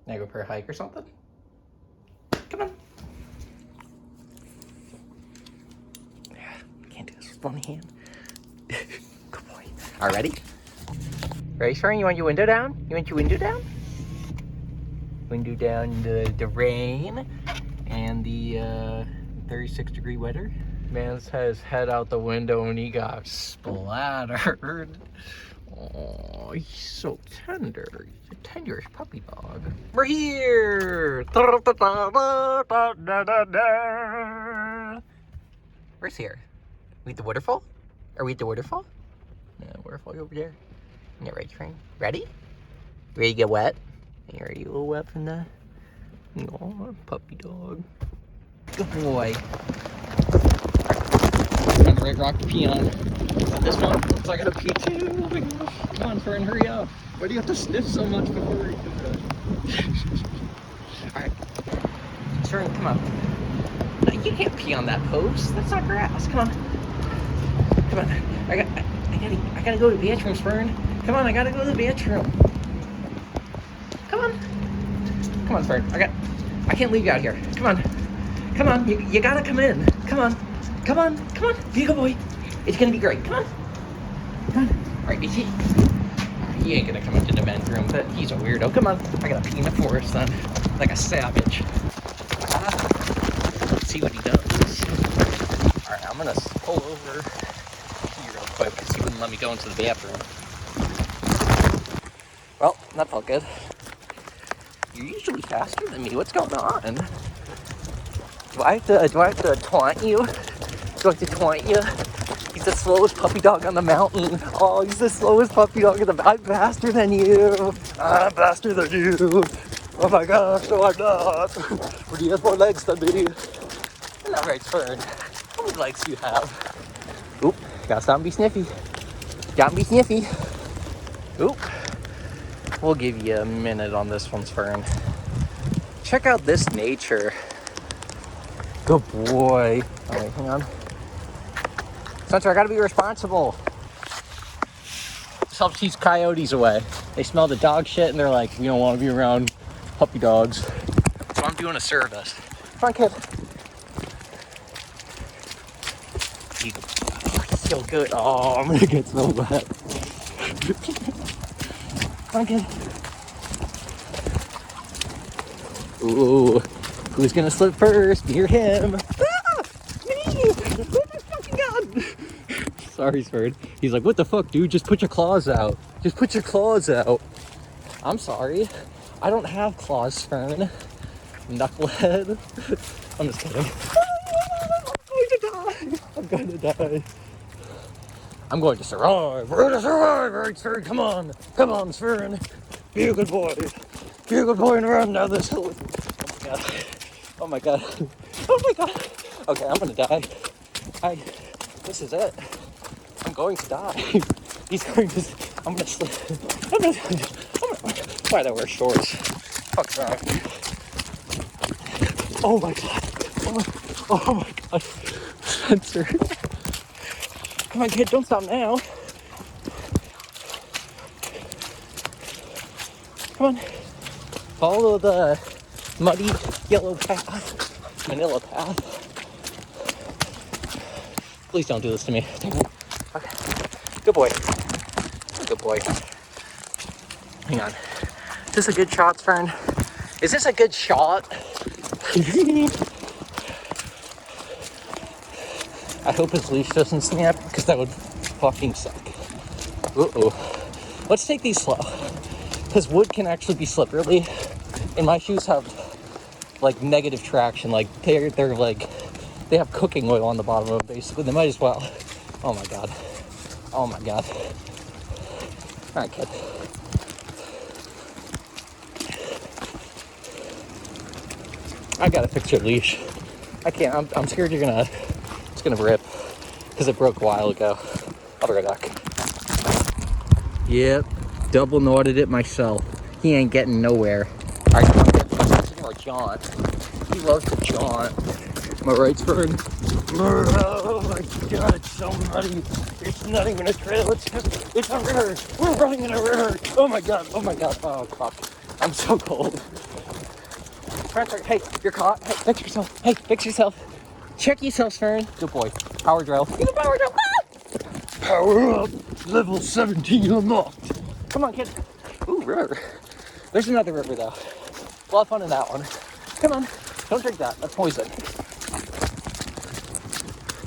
Wanna go for a hike or something? Come on. Yeah, can't do this with one hand. Good boy. All right, ready? Ready, Fern? You want your window down? You want your window down? Window down the rain and the 36-degree weather. Man's had his head out the window and he got splattered. Oh, he's so tender. He's the tenderest puppy dog. We're here! Where's here? We at the waterfall? Are we at the waterfall? No, waterfall over there. Yeah, right, Train. Ready? Ready to get wet? Are you a little wet from that? Oh, puppy dog. Good boy. Got the right rock to pee on. But this one looks like I gotta pee too. Oh my gosh. Come on, Fern, hurry up. Why do you have to sniff so much before you do that? Alright. Fern, come on. No, you can't pee on that post. That's not grass. Come on. Come on. I gotta go to the bathroom, Fern. Come on, I gotta go to the bathroom. Come on. Come on, Fern. I can't leave you out here. Come on. Come on. You gotta come in. Come on. Come on. Come on. Be a good boy. It's gonna be great. Come on. Come on. Alright, he ain't gonna come into the men's room, but he's a weirdo. Come on. I gotta pee in the forest then. Like a savage. Let's see what he does. Alright, I'm gonna pull over here real quick because he wouldn't let me go into the bathroom. Well, that felt good. You're usually faster than me. What's going on? Do I have to taunt you? Do I have to taunt you? He's the slowest puppy dog on the mountain. Oh, he's the slowest puppy dog on the mountain. I'm faster than you. I'm faster than you. Oh my gosh, no I'm not. But he has more legs than me. You're not right, Fern. How many legs do you have? Oop, gotta stop and be sniffy. Gotta be sniffy. Oop. We'll give you a minute on this one, Fern. Check out this nature. Good boy. All right, hang on. Spencer, I gotta be responsible. This helps keep coyotes away. They smell the dog shit and they're like, we don't want to be around puppy dogs. So I'm doing a service. Come on, kid. Oh, he's so good. Oh, I'm gonna get so wet. Come on, kid. Ooh, who's gonna slip first? Me or him? Ah! Me! Oh my fucking god! Sorry, Fern. He's like, what the fuck, dude? Just put your claws out. Just put your claws out. I'm sorry. I don't have claws, Fern. Knucklehead. I'm just kidding. I'm going to die. I'm going to survive. We're going to survive, right, Fern? Come on. Come on, Fern. Be a good boy. Be a good boy and run down this hill. Oh my god. Oh my god. Okay, I'm gonna die. This is it. I'm going to die. He's going to. I'm gonna slip. Why'd I wear shorts? Fuck that. Oh my god. Oh my god. Spencer. Come on, kid, don't stop now. Come on. Follow the muddy yellow path. Manila path. Please don't do this to me. Okay. Good boy. Good boy. Hang on. Is this a good shot, Fern? Is this a good shot? I hope his leash doesn't snap, because that would fucking suck. Uh-oh. Let's take these slow. Because wood can actually be slippery. And my shoes have, like, negative traction. Like, they're like, they have cooking oil on the bottom of them, basically. They might as well. Oh, my God. Oh, my God. All right, kid. I gotta fix your leash. I can't. I'm scared it's gonna rip. Because it broke a while ago. I'll be right back. Yep. Double knotted it myself. He ain't getting nowhere. All right, come on, kid. He's gonna jaunt. He loves to jaunt. Am I right, Fern? Oh my god, it's so muddy. It's not even a trail, it's a river. We're running in a river. Oh my god, oh fuck. I'm so cold. Spencer, hey, you're caught. Hey, fix yourself. Hey, fix yourself. Check yourself, Fern. Good boy. Power drill. Get the power drill. Ah! Power up. Level 17 unlocked. Come on, kid. Ooh, river. There's another river, though. A lot of fun in that one. Come on. Don't drink that. That's poison.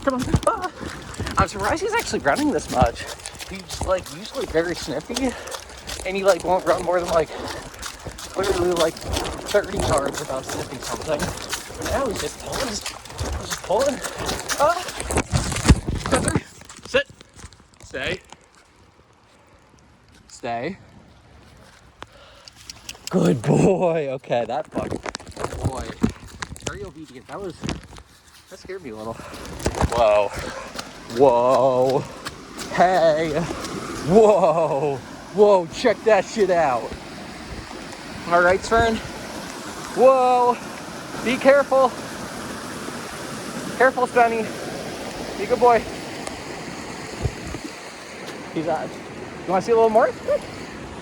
Come on. Ah. I'm surprised he's actually running this much. He's, like, usually very sniffy. And he, like, won't run more than, like, literally, like, 30 yards without sniffing something. Now he's just pulling. He's just pulling. Ah. Spencer. Sit. Stay. Stay. Good boy. Okay, that fucking boy. Very obedient. That scared me a little. Whoa. Whoa. Hey. Whoa. Whoa, check that shit out. All right, Fern. Whoa. Be careful. Careful, Spenny. Be a good boy. He's you want to see a little more?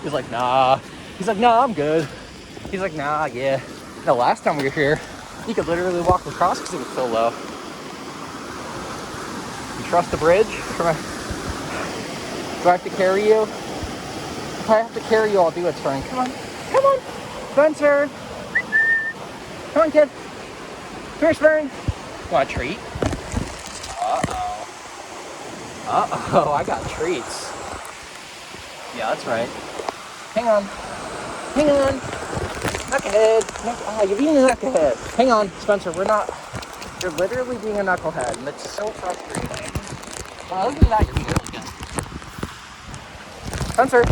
He's like, nah. He's like, nah, I'm good. He's like, nah, yeah. The last time we were here, he could literally walk across because it was so low. You trust the bridge? Do I have to carry you? If I have to carry you, I'll do it, Frank. Come on. Come on. Spencer. Come on, kid. Come here, Fern. Want a treat? Uh-oh. Uh-oh, I got treats. Yeah, that's right. Hang on. Hang on. Knucklehead. You're being a knucklehead. Hang on, Spencer. You're literally being a knucklehead, and it's so frustrating. Well, other than that, you're being really good. Spencer.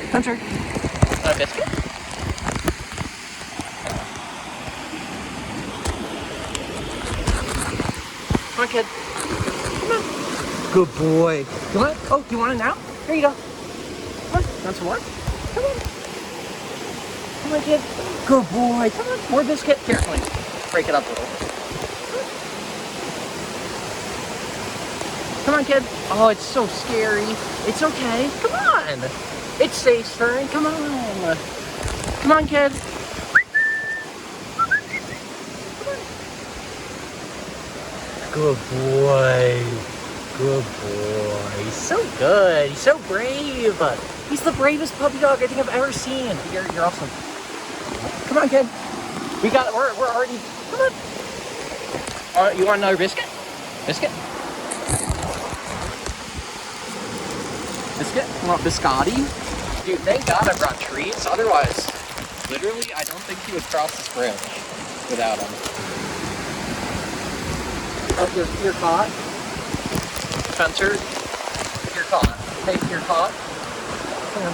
Spencer. Want a biscuit? Come on, kid. Come on. Good boy. Come on. Oh, do you want it now? Here you go. Come on. Want some more? Come on. Come on, kid. Good boy. Come on. More biscuit. Carefully. Break it up a little. Come on, kid. Oh, it's so scary. It's okay. Come on. It's safe, Fern. Come on. Come on, kid. Good boy. Good boy. He's so good. He's so brave. He's the bravest puppy dog I think I've ever seen. You're awesome. Come on, kid. We got it. We're already. Come on. You want another biscuit? Biscuit? Biscuit? You want biscotti? Dude, thank God I brought treats. Otherwise, literally, I don't think he would cross this bridge without them. Oh, you're caught. Spencer, you're caught. Hey, you're caught. Hang on.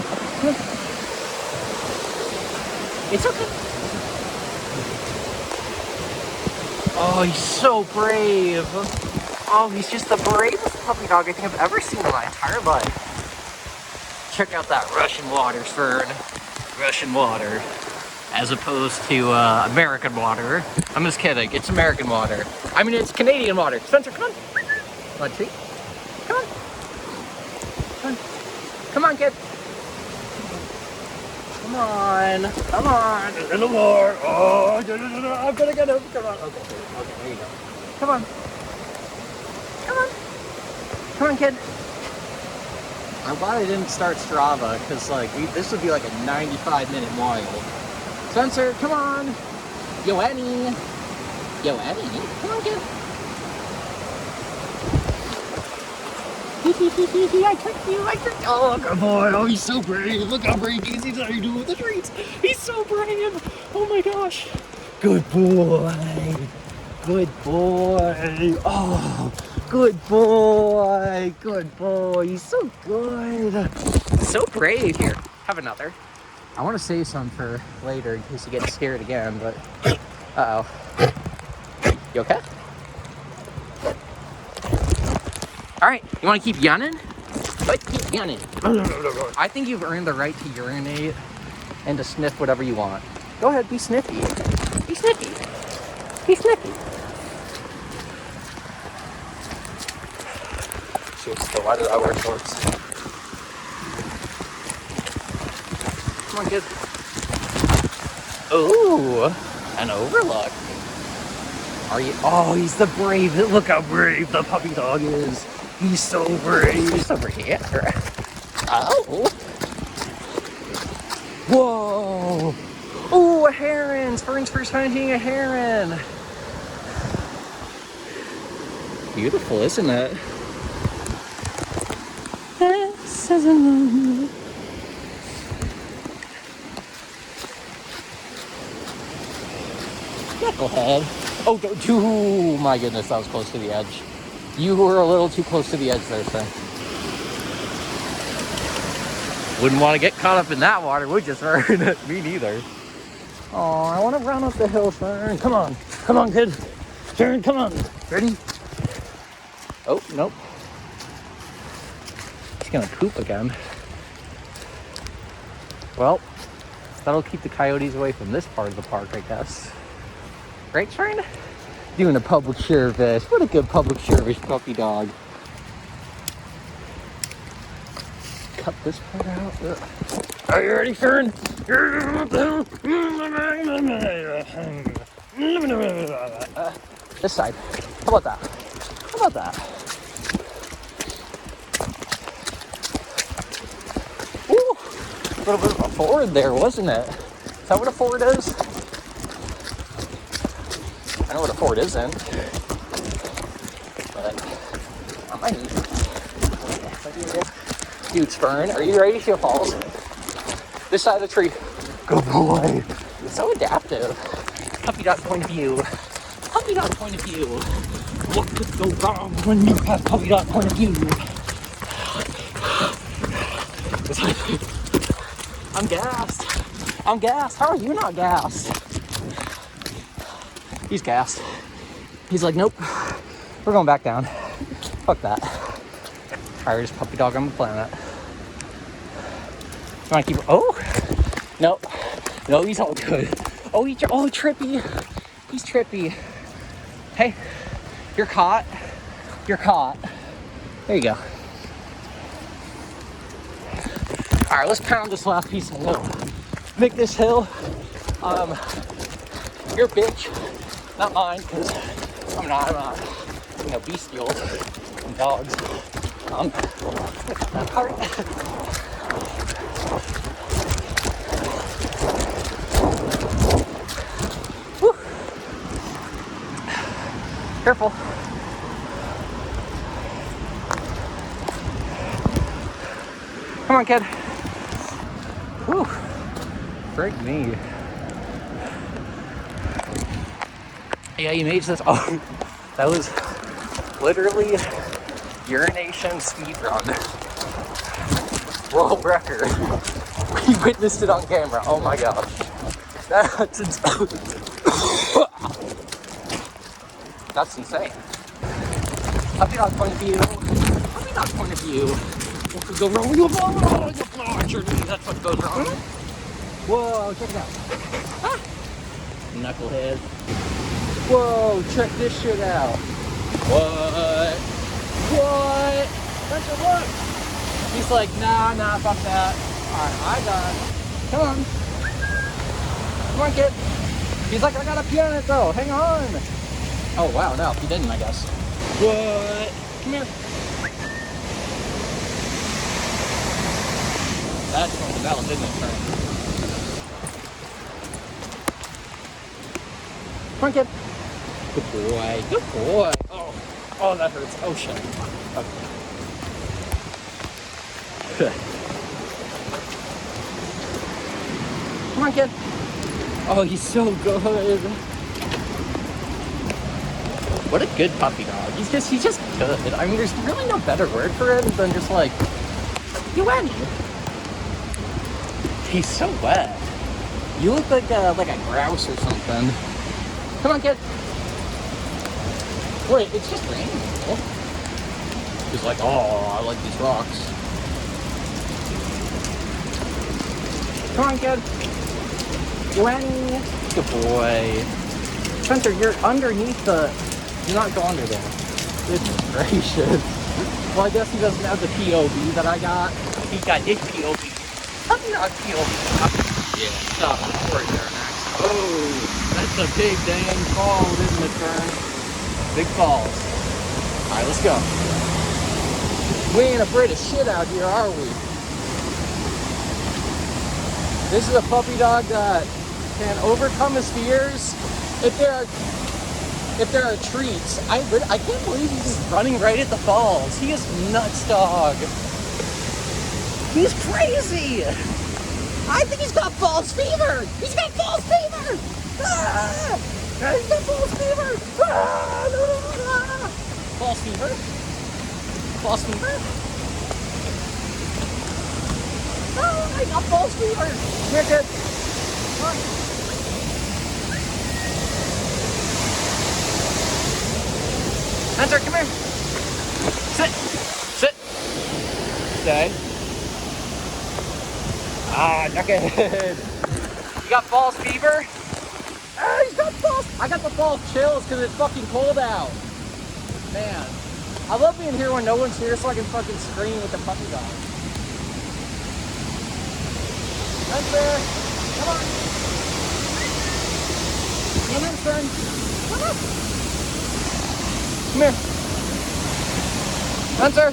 It's okay. Oh, he's so brave. Oh, he's just the bravest puppy dog I think I've ever seen in my entire life. Check out that Russian water, Fern. Russian water. As opposed to American water. I'm just kidding. It's American water. I mean, it's Canadian water. Spencer, come on. Want a treat? Come on. Come on. Come on, kid. Come on. Come on. There's no more. Oh, I'm gonna get him. Come on. Okay, there you go. Come on. Come on. Come on, kid. I'm glad I didn't start Strava, because like this would be like a 95-minute mile. Spencer, come on! Yo, Eddie! Yo, Eddie! Come on, kid! I tricked you! Oh, good boy! Oh, he's so brave! Look how brave he is! He's how you doing with the treats! He's so brave! Oh my gosh! Good boy! Good boy! Oh! Good boy! Good boy! He's so good! So brave. Here, have another. I want to save some for later in case you get scared again, but... Uh-oh. You okay? Alright, you want to keep yawning? Let's keep yawning. I think you've earned the right to urinate and to sniff whatever you want. Go ahead, be sniffy. Be sniffy. Be sniffy. Shit, still, why did I wear shorts? Come on, kid. Ooh, an overlook. Are you? Oh, he's the brave. Look how brave the puppy dog is. He's so brave. He's over here. Oh. Whoa. Ooh, a heron. Fern's first time seeing a heron. Beautiful, isn't it? Knucklehead. Oh, my goodness, that was close to the edge. You were a little too close to the edge there, sir. Wouldn't want to get caught up in that water, would you, Fern? Me neither. Oh, I want to run up the hill, Fern. Come on. Come on, kid. Fern, come on. Ready? Oh, nope. He's going to poop again. Well, that'll keep the coyotes away from this part of the park, I guess. Right, Fern? Doing a public service. What a good public service puppy dog. Cut this part out. Are you ready, Fern? This side. How about that? How about that? Ooh, a little bit of a ford there, wasn't it? Is that what a ford is? I know what a ford isn't, but I might need it. Dude, Fern, are you ready to see what falls? This side of the tree. Good boy. So adaptive. Puppy dog point of view. Puppy dog point of view. What could go wrong when you have puppy dog point of view? I'm gassed. I'm gassed. How are you not gassed? He's gassed. He's like, nope. We're going back down. Fuck that. Hardest puppy dog on the planet. You want to keep? Oh, no, no, he's all good. Oh, trippy. He's trippy. Hey, you're caught. You're caught. There you go. All right, let's pound this last piece of hill. Make this hill, your bitch, not mine, because I'm not, bestial and dogs. That part. Woo. Careful. Come on, kid. Whew. Break me. Yeah, you made this. Oh, that was literally urination speed run. World record. We witnessed it on camera. Oh my gosh. That's insane. That's insane. Puppy dog point of view. Puppy dog point of view. What could go wrong? You blow out your knee. That's what goes wrong. Whoa, check it out. Ah. Knucklehead. Whoa, check this shit out. What? What? That's a look. He's like, nah, fuck that. Alright, I got it. Come on. Come on, kid. He's like, I gotta pee on it though. Hang on. Oh, wow, no, he didn't, I guess. What? Come here. That's from the bell, didn't it, Frank? Come on, kid. Good boy. Good boy. Oh, that hurts. Oh, shit. Okay. Come on, kid. Oh, he's so good. What a good puppy dog. He's just good. I mean, there's really no better word for it than just like, you went. He's so wet. You look like a grouse or something. Come on, kid. Wait, it's just raining. He's like, oh, I like these rocks. Come on, kid. Gwen. Good boy. Spencer, you're underneath the... Do not go under there. Goodness gracious. Well, I guess he doesn't have the POV that I got. He got his POV. puppy dog feel? Yeah, stop right there, Max. Oh, that's a big dang fall, isn't it, Fern? Big falls. All right, let's go. We ain't afraid of shit out here, are we? This is a puppy dog that can overcome his fears if there are treats. I can't believe he's just running right at the falls. He is nuts, dog. He's crazy. I think he's got falls fever. He's got falls fever. Ah! He's got falls fever. Ah! Falls fever. Falls fever. Oh, I got falls fever. Here, good. Come on. Hunter, come here. Sit. Sit. Stay. Ah, knucklehead. You got falls fever? Ah, he's got falls. I got the falls chills because it's fucking cold out. Man, I love being here when no one's here so I can fucking scream with the puppy dog. Hunter, come on. Come in, son. Come on. Come here. Hunter.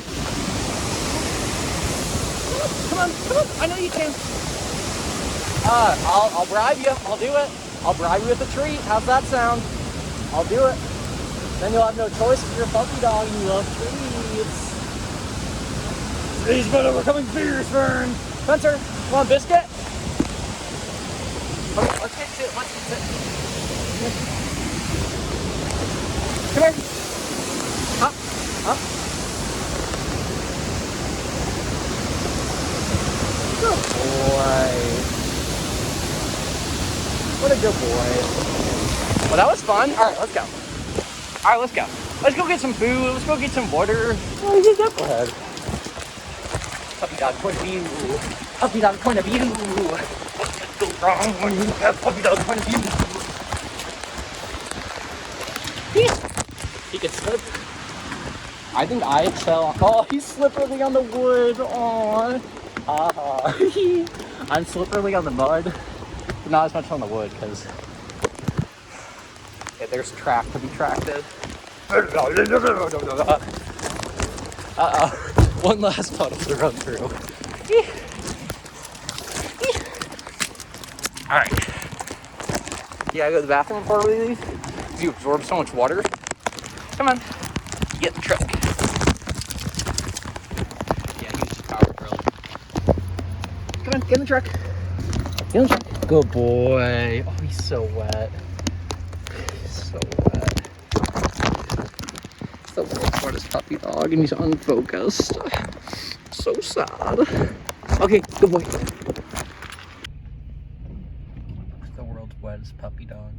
Come on. I know you can. I'll bribe you. I'll do it. I'll bribe you with a treat. How's that sound? I'll do it. Then you'll have no choice if you're a puppy dog and you love treats. He's been overcoming fears, Fern. Hunter, want a biscuit? Okay, let's get sit. Let's get sit. Come here. Up. Good boy. What a good boy. Well, that was fun. All right, let's go. Let's go. Let's go get some food. Let's go get some water. Oh, he's a knucklehead. Puppy dog point of view. Puppy dog point of view. What could go wrong when you have puppy dog point of view? He could slip. I think I excel. Oh, he's slippery on the wood. Aw. I'm slippery on the mud, but not as much on the wood because there's track to be tracked. One last puddle to run through. Alright. You gotta go to the bathroom before we leave? You absorb so much water. Come on. Get in the truck. Yeah, use the power drill. Come on, get in the truck. Get in the truck. Good boy. Oh, he's so wet. So wet. It's the world's smartest puppy dog, and he's unfocused. So sad. Okay, good boy. The world's wettest puppy dog.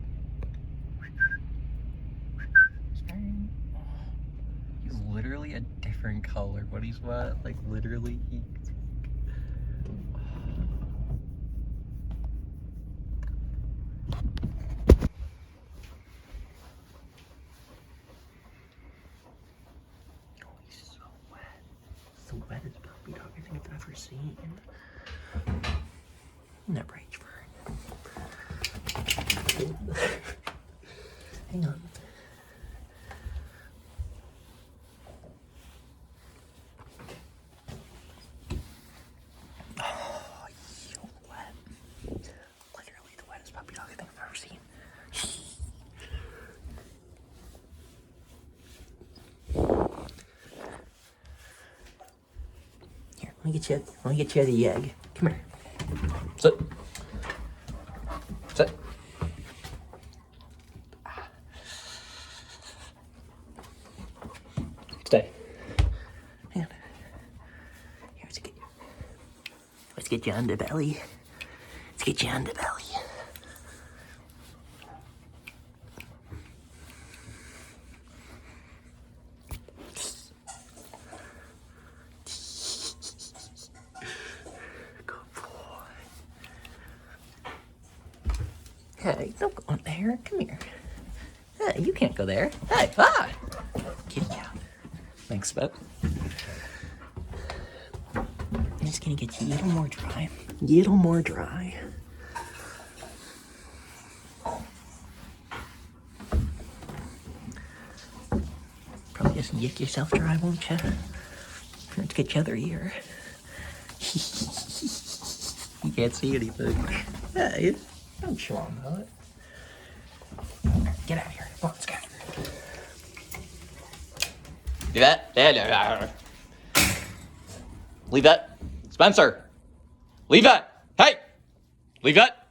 He's literally a different color when he's wet. Like, literally, the wettest puppy dog I think I've ever seen. Never age for Hang on. Oh, so wet. Literally the wettest puppy dog I think I've ever seen. Here, let me get you the egg. Come here. Sit. Sit. Stay. Hang on. Here, let's get you on the belly. Let's get you on the belly. Hey, don't go in there. Come here. Hey, you can't go there. Hey, Kitty cat. Thanks, Spit. just gonna get you a little more dry. Little more dry. Probably just yick yourself dry, won't you? Let's get your other ear. You can't see anything. Yeah, don't chew on that. Get out of here. Come on, let's go. Leave that. Leave that. Spencer. Leave that. Hey! Leave that.